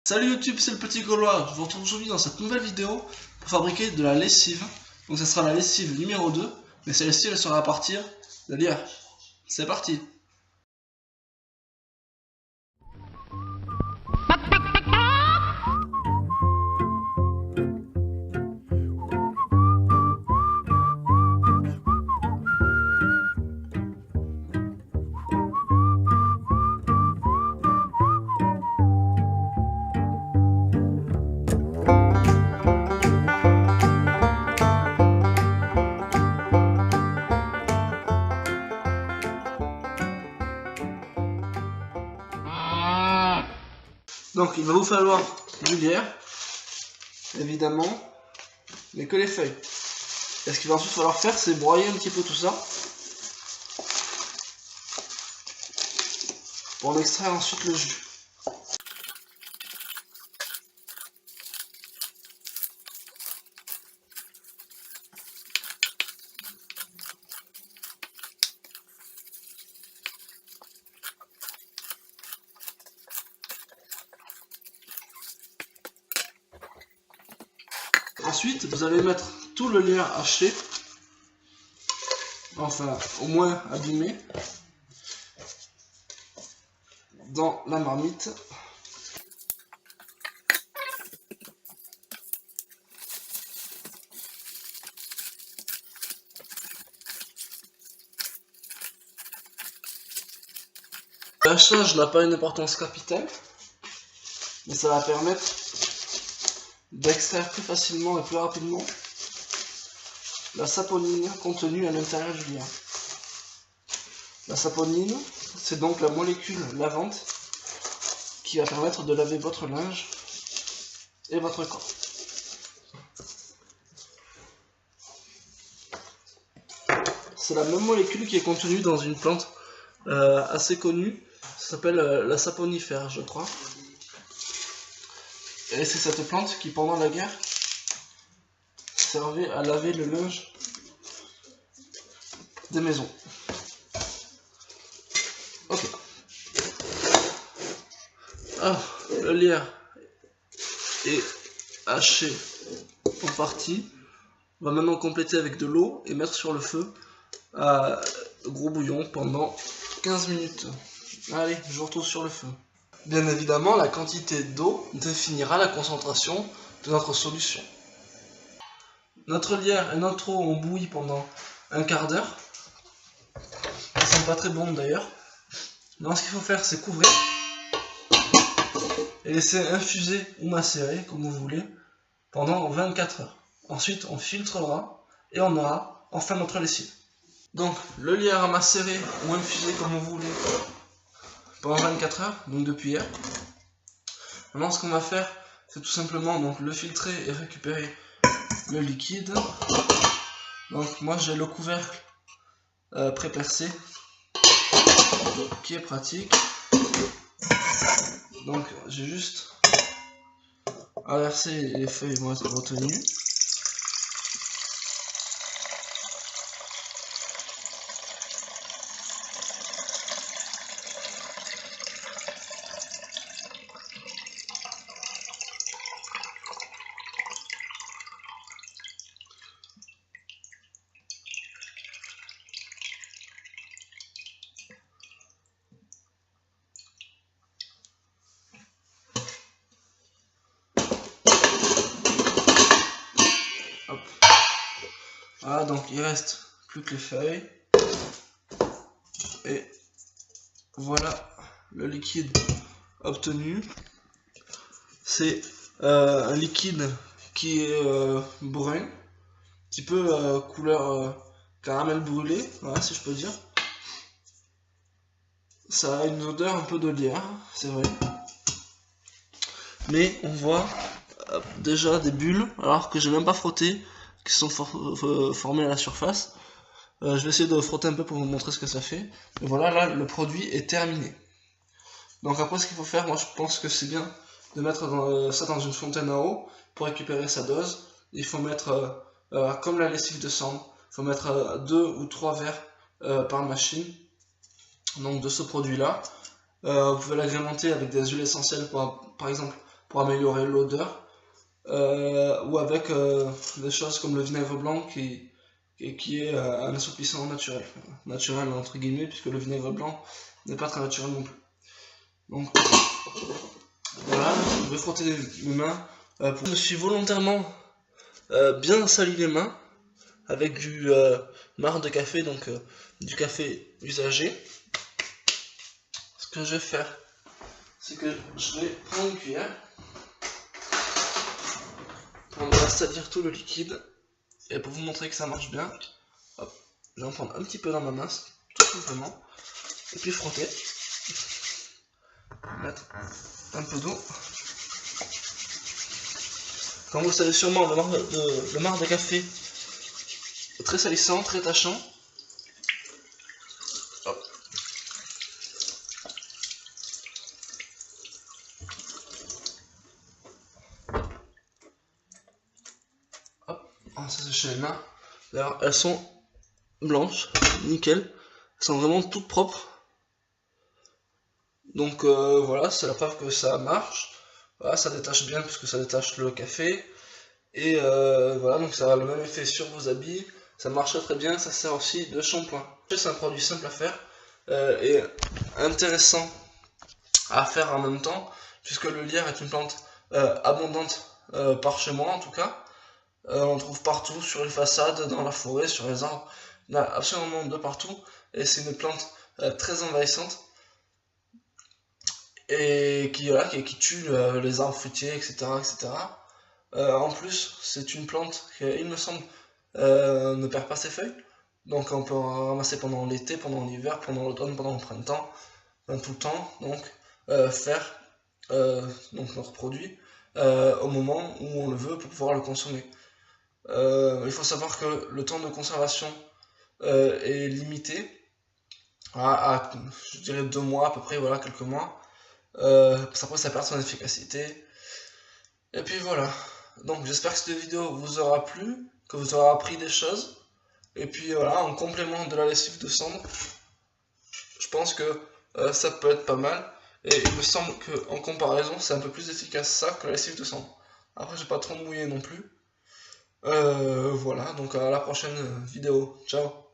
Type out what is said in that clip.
Salut YouTube, c'est le petit Gaulois. Je vous retrouve aujourd'hui dans cette nouvelle vidéo pour fabriquer de la lessive. Donc ça sera la lessive numéro 2, mais celle-ci elle sera à partir de lierre. C'est parti. Donc il va vous falloir du lierre, évidemment, mais que les feuilles. Et ce qu'il va ensuite falloir faire, c'est broyer un petit peu tout ça pour en extraire ensuite le jus. Ensuite, vous allez mettre tout le lierre haché, enfin au moins abîmé, dans la marmite. L'hachage n'a pas une importance capitale, mais ça va permettre d'extraire plus facilement et plus rapidement la saponine contenue à l'intérieur du lierre. La saponine, c'est donc la molécule lavante qui va permettre de laver votre linge et votre corps. C'est la même molécule qui est contenue dans une plante assez connue, ça s'appelle la saponifère, je crois. Et c'est cette plante qui, pendant la guerre, servait à laver le linge des maisons. Ok. Ah, le lierre est haché en partie. On va maintenant compléter avec de l'eau et mettre sur le feu à gros bouillon pendant 15 minutes. Allez, je vous retrouve sur le feu. Bien évidemment, la quantité d'eau définira la concentration de notre solution. Notre lierre et notre eau ont bouilli pendant un quart d'heure. Ça sent pas très bon d'ailleurs. Donc ce qu'il faut faire, c'est couvrir et laisser infuser ou macérer, comme vous voulez, pendant 24 heures. Ensuite, on filtrera et on aura enfin notre lessive. Donc, le lierre à macérer ou infusé, comme vous voulez, pendant 24 heures, donc depuis hier. Maintenant, ce qu'on va faire, c'est tout simplement donc, le filtrer et récupérer le liquide. Donc, moi, j'ai le couvercle pré-percé, qui est pratique. Donc, j'ai juste à verser, les feuilles vont être retenues. Voilà, donc il reste plus que les feuilles. Et voilà le liquide obtenu. C'est un liquide qui est brun, un petit peu couleur caramel brûlé, voilà, si je peux dire. Ça a une odeur un peu de lierre, c'est vrai. Mais on voit déjà des bulles, alors que j'ai même pas frotté, qui sont formées à la surface. Je vais essayer de frotter un peu pour vous montrer ce que ça fait. Et voilà, là, le produit est terminé. Donc après, ce qu'il faut faire, moi je pense que c'est bien de mettre ça dans une fontaine à eau pour récupérer sa dose. Il faut mettre, comme la lessive de cendre, il faut mettre 2 ou 3 verres par machine, donc de ce produit-là. Vous pouvez l'agrémenter avec des huiles essentielles, par exemple pour améliorer l'odeur, ou avec des choses comme le vinaigre blanc qui est un assouplissant naturel entre guillemets, puisque le vinaigre blanc n'est pas très naturel non plus. Donc voilà, je vais frotter mes mains. Je me suis volontairement bien sali les mains avec du marc de café, donc du café usagé. Ce que je vais faire, c'est que je vais prendre une cuillère pour me salir tout le liquide, et pour vous montrer que ça marche bien, hop, je vais en prendre un petit peu dans ma main, tout simplement, et puis frotter, mettre un peu d'eau. Comme vous savez sûrement, le marc de café est très salissant, très tachant. Hop. Hop, on va sécher les mains. D'ailleurs, elles sont blanches, nickel. Elles sont vraiment toutes propres. Donc voilà, c'est la preuve que ça marche. Voilà, ça détache bien puisque ça détache le café. Et voilà, donc ça a le même effet sur vos habits. Ça marche très bien, ça sert aussi de shampoing. C'est un produit simple à faire et intéressant à faire en même temps, puisque le lierre est une plante abondante par chez moi en tout cas. On le trouve partout, sur les façades, dans la forêt, sur les arbres. Il y en a absolument de partout. Et c'est une plante très envahissante. Et qui tue les arbres fruitiers, etc. etc. En plus, c'est une plante qui, il me semble, ne perd pas ses feuilles. Donc on peut en ramasser pendant l'été, pendant l'hiver, pendant l'automne, pendant le printemps, tout le temps. Donc faire donc notre produit au moment où on le veut pour pouvoir le consommer. Il faut savoir que le temps de conservation est limité à je dirais 2 mois à peu près, voilà, quelques mois. Après ça perd son efficacité. Et puis voilà. Donc j'espère que cette vidéo vous aura plu, que vous aurez appris des choses. Et puis voilà, en complément de la lessive de cendre, je pense que ça peut être pas mal. Et il me semble qu'en comparaison, c'est un peu plus efficace ça que la lessive de cendre. Après, j'ai pas trop mouillé non plus. Voilà, donc à la prochaine vidéo. Ciao.